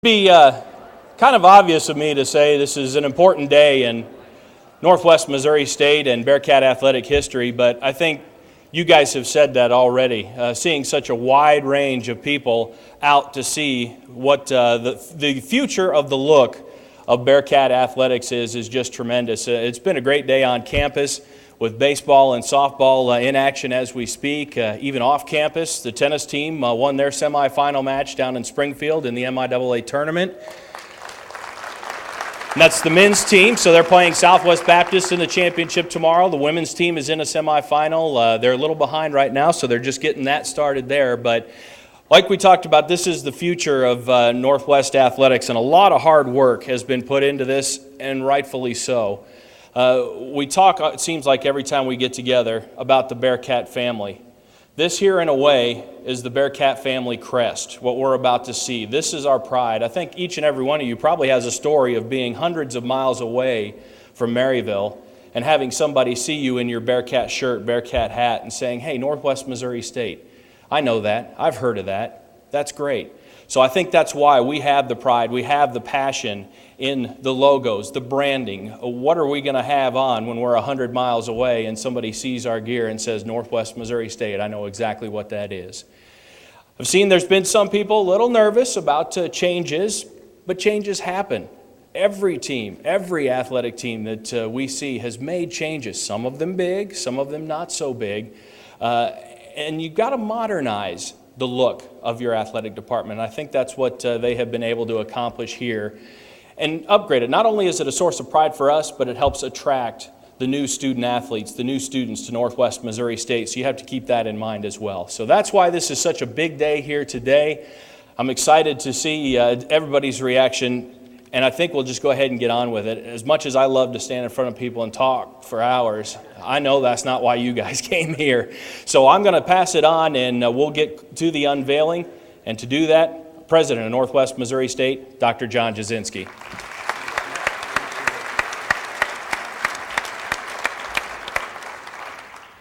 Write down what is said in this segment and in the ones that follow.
Be kind of obvious of me to say this is an important day in Northwest Missouri State and Bearcat athletic history, but I think you guys have said that already. Seeing such a wide range of people out to see what the future of the look of Bearcat athletics is just tremendous. It's been a great day on campus with baseball and softball in action as we speak. Even off campus, the tennis team won their semifinal match down in Springfield in the MIAA tournament. And that's the men's team, so they're playing Southwest Baptist in the championship tomorrow. The women's team is in a semifinal. They're a little behind right now, so they're just getting that started there. But like we talked about, this is the future of Northwest athletics, and a lot of hard work has been put into this, and rightfully so. We talk, it seems like every time we get together, about the Bearcat family. This here, in a way, is the Bearcat family crest, what we're about to see. This is our pride. I think each and every one of you probably has a story of being hundreds of miles away from Maryville and having somebody see you in your Bearcat shirt, Bearcat hat, and saying, hey, Northwest Missouri State. I know that. I've heard of that. That's great. So I think that's why we have the pride, we have the passion in the logos, the branding. What are we going to have on when we're 100 miles away and somebody sees our gear and says Northwest Missouri State? I know exactly what that is. I've seen there's been some people a little nervous about changes, but changes happen. Every team, every athletic team that we see has made changes, some of them big, some of them not so big. And you've got to modernize the look of your athletic department. I think that's what they have been able to accomplish here and upgrade it. Not only is it a source of pride for us, but it helps attract the new student athletes, the new students to Northwest Missouri State. So you have to keep that in mind as well. So that's why this is such a big day here today. I'm excited to see everybody's reaction. And I think we'll just go ahead and get on with it. As much as I love to stand in front of people and talk for hours, I know that's not why you guys came here. So I'm going to pass it on, and we'll get to the unveiling. And to do that, President of Northwest Missouri State, Dr. John Jasinski.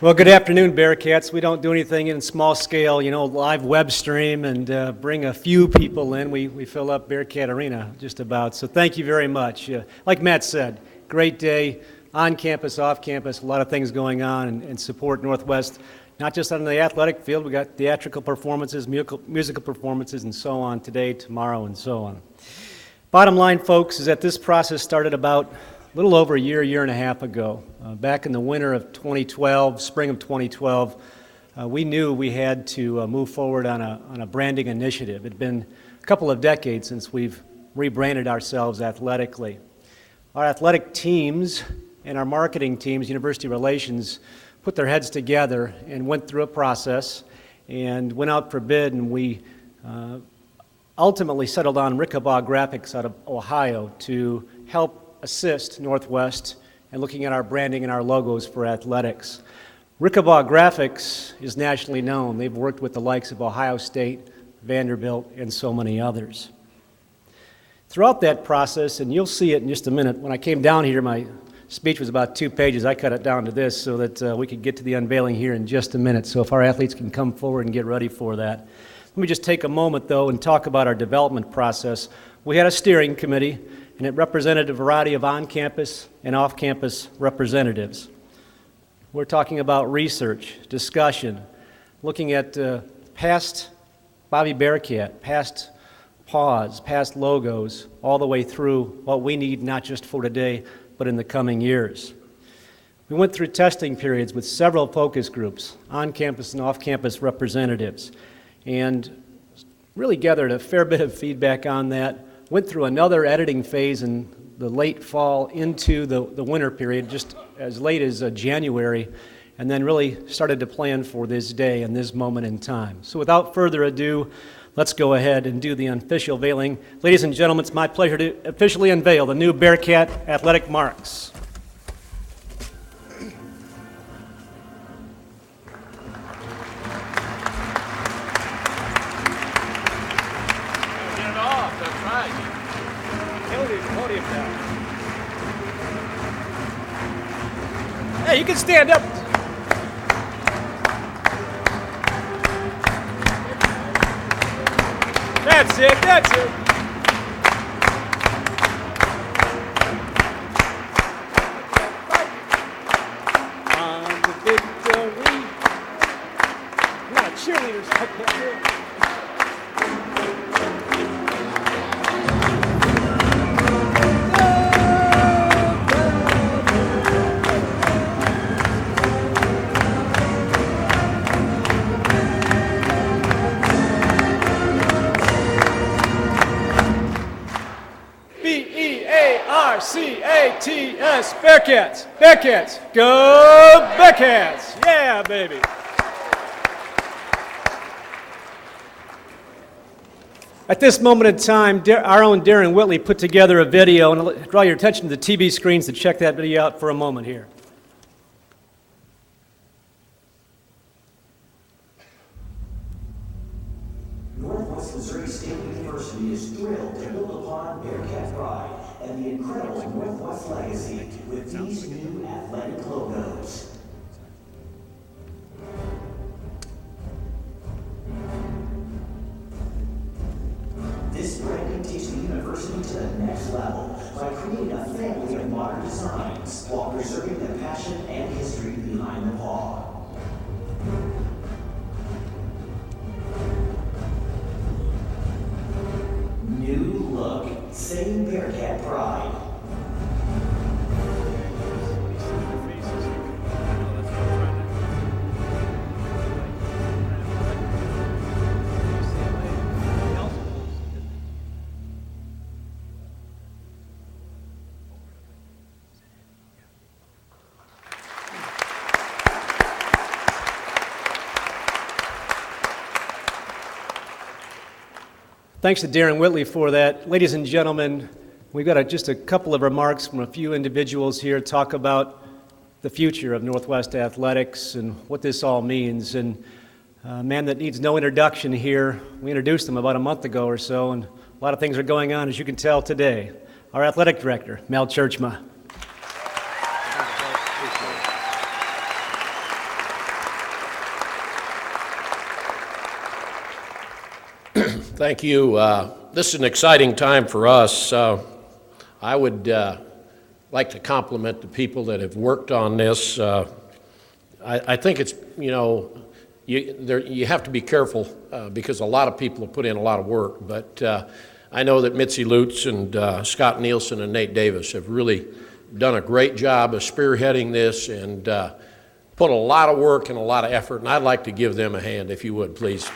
Well, good afternoon, Bearcats. We don't do anything in small scale, live web stream and bring a few people in. We fill up Bearcat Arena just about. So thank you very much. Like Matt said, great day on campus, off campus, a lot of things going on and support Northwest, not just on the athletic field. We got theatrical performances, musical performances, and so on today, tomorrow, and so on. Bottom line, folks, is that this process started about a little over a year and a half ago. Back in the winter of 2012, spring of 2012, we knew we had to move forward on a branding initiative. It had been a couple of decades since we've rebranded ourselves athletically. Our athletic teams and our marketing teams, University Relations, put their heads together and went through a process and went out for bid, and we ultimately settled on Rickabaugh Graphics out of Ohio to help assist Northwest and looking at our branding and our logos for athletics. Rickabaugh Graphics is nationally known. They've worked with the likes of Ohio State, Vanderbilt, and so many others. Throughout that process, and you'll see it in just a minute, when I came down here, my speech was about 2 pages. I cut it down to this so that we could get to the unveiling here in just a minute. So if our athletes can come forward and get ready for that. Let me just take a moment, though, and talk about our development process. We had a steering committee, and it represented a variety of on-campus and off-campus representatives. We're talking about research, discussion, looking at past Bobby Bearcat, past paws, past logos, all the way through what we need not just for today, but in the coming years. We went through testing periods with several focus groups, on-campus and off-campus representatives, and really gathered a fair bit of feedback on that. Went through another editing phase in the late fall into the winter period, just as late as January, and then really started to plan for this day and this moment in time. So without further ado, let's go ahead and do the official unveiling. Ladies and gentlemen, it's my pleasure to officially unveil the new Bearcat athletic marks. Hey, you can stand up. That's it, that's it. B-A-R-C-A-T-S, Bearcats, Bearcats, go Bearcats, yeah, baby. At this moment in time, our own Darren Whitley put together a video, and I'll draw your attention to the TV screens to check that video out for a moment here. Northwest Missouri State University is thrilled to build upon Bearcat pride and the incredible Northwest legacy with these new athletic logos. This branding takes the university to the next level by creating a family of modern designs while preserving the passion and history behind the paw. New look, same Bearcat pride. Thanks to Darren Whitley for that. Ladies and gentlemen, we've got just a couple of remarks from a few individuals here to talk about the future of Northwest athletics and what this all means. And a man that needs no introduction here, we introduced him about a month ago or so, and a lot of things are going on, as you can tell today. Our athletic director, Mel Churchma. Thank you. This is an exciting time for us. I would like to compliment the people that have worked on this. I think it's, you have to be careful because a lot of people have put in a lot of work, but I know that Mitzi Lutz and Scott Nielsen and Nate Davis have really done a great job of spearheading this and put a lot of work and a lot of effort, and I'd like to give them a hand, if you would, please.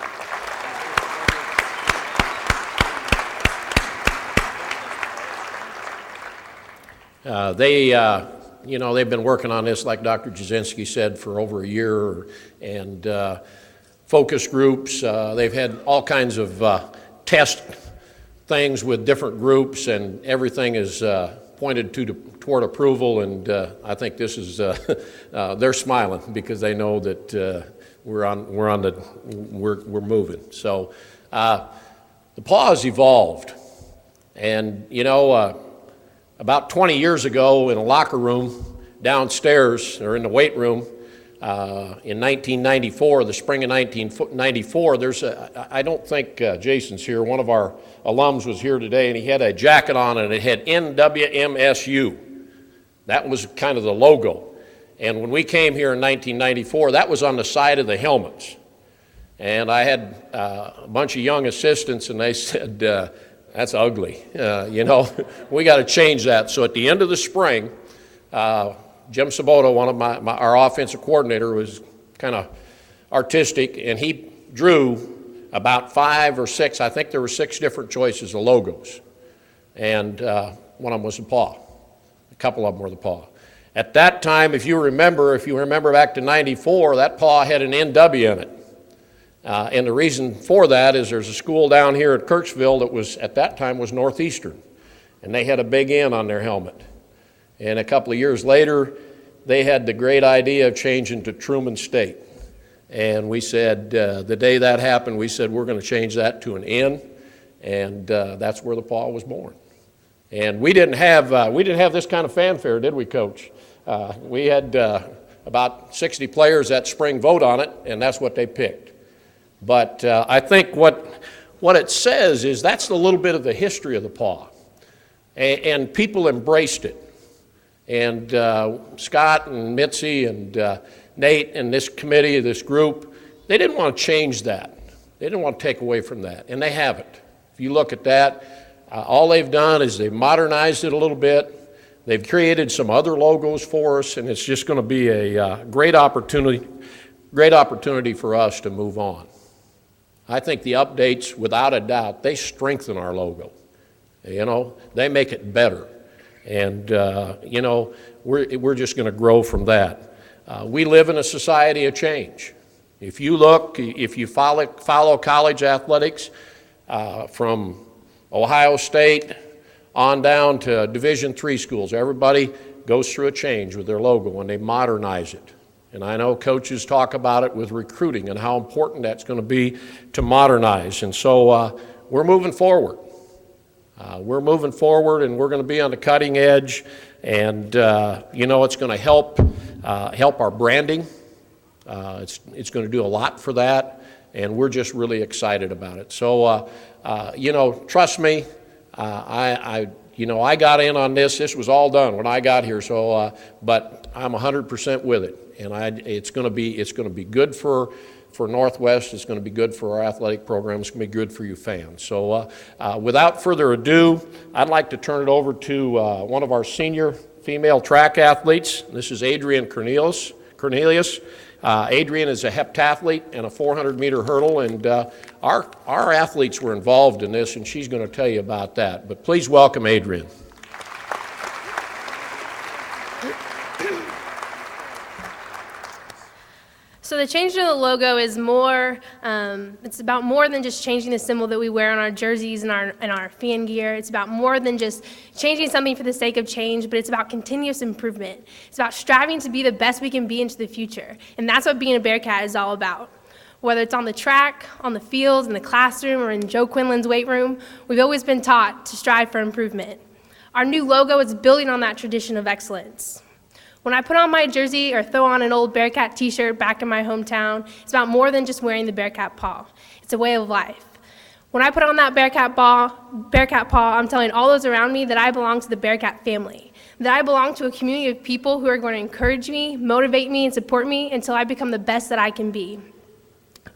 They've been working on this, like Dr. Jasinski said, for over a year, and focus groups. They've had all kinds of test things with different groups, and everything is pointed toward approval. And I think this is they're smiling because they know that we're moving. So the paw has evolved, and about 20 years ago in a locker room downstairs, or in the weight room, in 1994, the spring of 1994, I don't think Jason's here, one of our alums was here today, and he had a jacket on and it had NWMSU. That was kind of the logo. And when we came here in 1994, that was on the side of the helmets. And I had a bunch of young assistants, and they said, that's ugly. We got to change that. So at the end of the spring, Jim Sabota, one of our offensive coordinator, was kind of artistic, and he drew about 5 or 6, I think there were 6 different choices of logos. And one of them was the paw. A couple of them were the paw. At that time, if you remember back to 94, that paw had an NW in it. And the reason for that is there's a school down here at Kirksville that was, at that time, was Northeastern. And they had a big N on their helmet. And a couple of years later, they had the great idea of changing to Truman State. And we said, the day that happened, we said, we're going to change that to an N. And that's where the paw was born. And we didn't have this kind of fanfare, did we, Coach? We had about 60 players that spring vote on it, and that's what they picked. But I think what it says is that's a little bit of the history of the paw. And people embraced it. And Scott and Mitzi and Nate and this committee, this group, they didn't want to change that. They didn't want to take away from that, and they haven't. If you look at that, all they've done is they've modernized it a little bit. They've created some other logos for us, and it's just going to be a great opportunity for us to move on. I think the updates, without a doubt, they strengthen our logo. They make it better. And, we're just going to grow from that. We live in a society of change. If you follow college athletics from Ohio State on down to Division III schools, everybody goes through a change with their logo and they modernize it. And I know coaches talk about it with recruiting and how important that's going to be to modernize. And so we're moving forward. We're moving forward, and we're going to be on the cutting edge. And it's going to help our branding. It's going to do a lot for that, and we're just really excited about it. So trust me. I got in on this. This was all done when I got here. So, but I'm 100% with it, and it's going to be good for Northwest. It's going to be good for our athletic program. It's going to be good for you fans. So, without further ado, I'd like to turn it over to one of our senior female track athletes. This is Adrian Cornelius. Adrian is a heptathlete and a 400-meter hurdle, and our athletes were involved in this, and she's going to tell you about that. But please welcome Adrian. So the change to the logo is more, it's about more than just changing the symbol that we wear on our jerseys and our fan gear. It's about more than just changing something for the sake of change, but it's about continuous improvement. It's about striving to be the best we can be into the future. And that's what being a Bearcat is all about. Whether it's on the track, on the field, in the classroom, or in Joe Quinlan's weight room, we've always been taught to strive for improvement. Our new logo is building on that tradition of excellence. When I put on my jersey or throw on an old Bearcat t-shirt back in my hometown, it's about more than just wearing the Bearcat paw. It's a way of life. When I put on that Bearcat paw, I'm telling all those around me that I belong to the Bearcat family, that I belong to a community of people who are going to encourage me, motivate me, and support me until I become the best that I can be.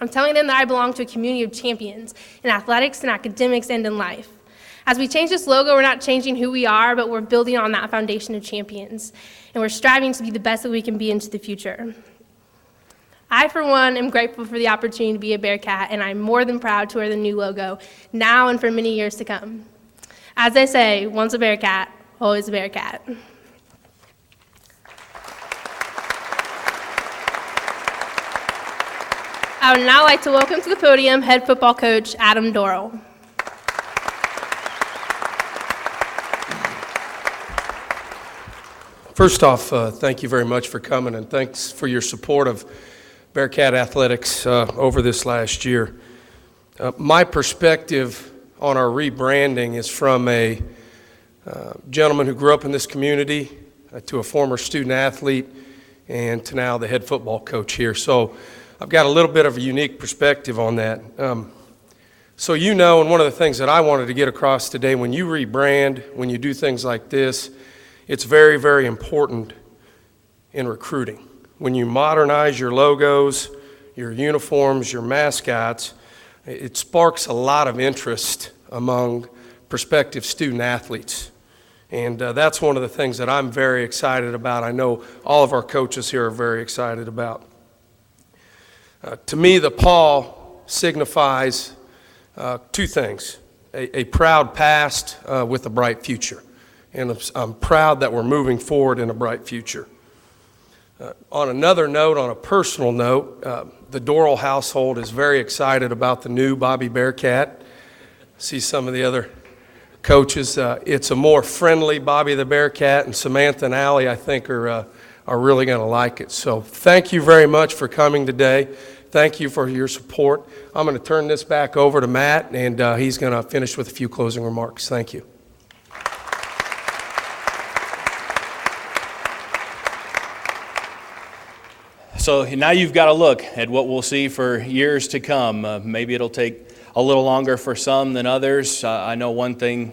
I'm telling them that I belong to a community of champions in athletics, in academics, and in life. As we change this logo, we're not changing who we are, but we're building on that foundation of champions. And we're striving to be the best that we can be into the future. I, for one, am grateful for the opportunity to be a Bearcat, and I'm more than proud to wear the new logo now and for many years to come. As they say, once a Bearcat, always a Bearcat. I would now like to welcome to the podium head football coach Adam Dorrell. First off, thank you very much for coming, and thanks for your support of Bearcat Athletics over this last year. My perspective on our rebranding is from a gentleman who grew up in this community, to a former student athlete, and to now the head football coach here. So I've got a little bit of a unique perspective on that. So and one of the things that I wanted to get across today, when you rebrand, when you do things like this, it's very, very important in recruiting. When you modernize your logos, your uniforms, your mascots, it sparks a lot of interest among prospective student athletes. And that's one of the things that I'm very excited about. I know all of our coaches here are very excited about. To me, the paw signifies two things: a proud past with a bright future. And I'm proud that we're moving forward in a bright future. On another note, on a personal note, the Dorrell household is very excited about the new Bobby Bearcat. See some of the other coaches. It's a more friendly Bobby the Bearcat, and Samantha and Allie, I think, are really going to like it. So thank you very much for coming today. Thank you for your support. I'm going to turn this back over to Matt, and he's going to finish with a few closing remarks. Thank you. So now you've got to look at what we'll see for years to come. Maybe it'll take a little longer for some than others. I know one thing,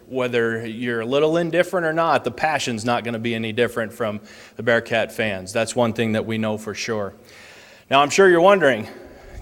whether you're a little indifferent or not, the passion's not going to be any different from the Bearcat fans. That's one thing that we know for sure. Now, I'm sure you're wondering,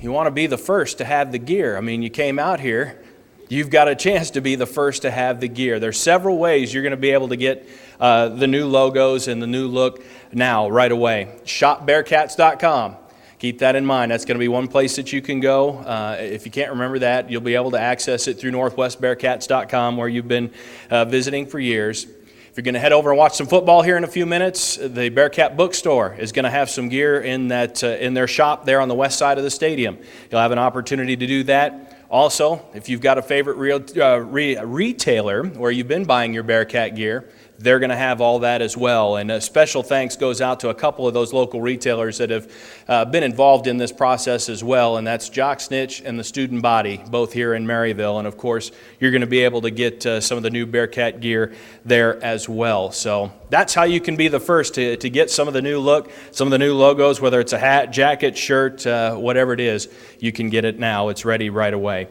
you want to be the first to have the gear. I mean, you came out here, you've got a chance to be the first to have the gear. There's several ways you're going to be able to get the new logos and the new look now, right away. ShopBearcats.com. Keep that in mind. That's going to be one place that you can go. If you can't remember that, you'll be able to access it through NorthwestBearcats.com, where you've been visiting for years. If you're going to head over and watch some football here in a few minutes, the Bearcat bookstore is going to have some gear in their shop there on the west side of the stadium. You'll have an opportunity to do that. Also, if you've got a favorite retailer where you've been buying your Bearcat gear, they're going to have all that as well. And a special thanks goes out to a couple of those local retailers that have been involved in this process as well, and that's Jock Snitch and the Student Body, both here in Maryville. And of course, you're going to be able to get some of the new Bearcat gear there as well. So that's how you can be the first to get some of the new look, some of the new logos, whether it's a hat, jacket, shirt, whatever it is, you can get it now. It's ready right away.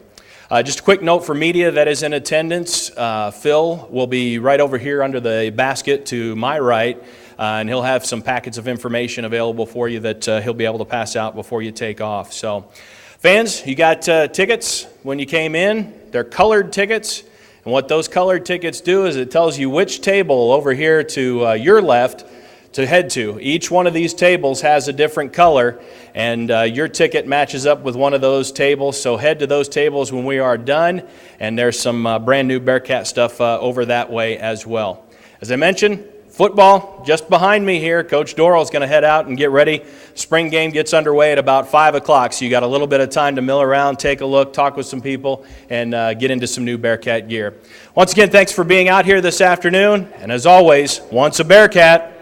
Just a quick note for media that is in attendance. Phil will be right over here under the basket to my right, and he'll have some packets of information available for you that he'll be able to pass out before you take off. So, fans, you got tickets when you came in. They're colored tickets, and what those colored tickets do is it tells you which table over here to your left to head to. Each one of these tables has a different color, and your ticket matches up with one of those tables, so head to those tables when we are done, and there's some brand new Bearcat stuff over that way as well. As I mentioned, football just behind me here. Coach Dorrell's going to head out and get ready. Spring game gets underway at about 5 o'clock, so you got a little bit of time to mill around, take a look, talk with some people, and get into some new Bearcat gear. Once again, thanks for being out here this afternoon, and as always, once a Bearcat,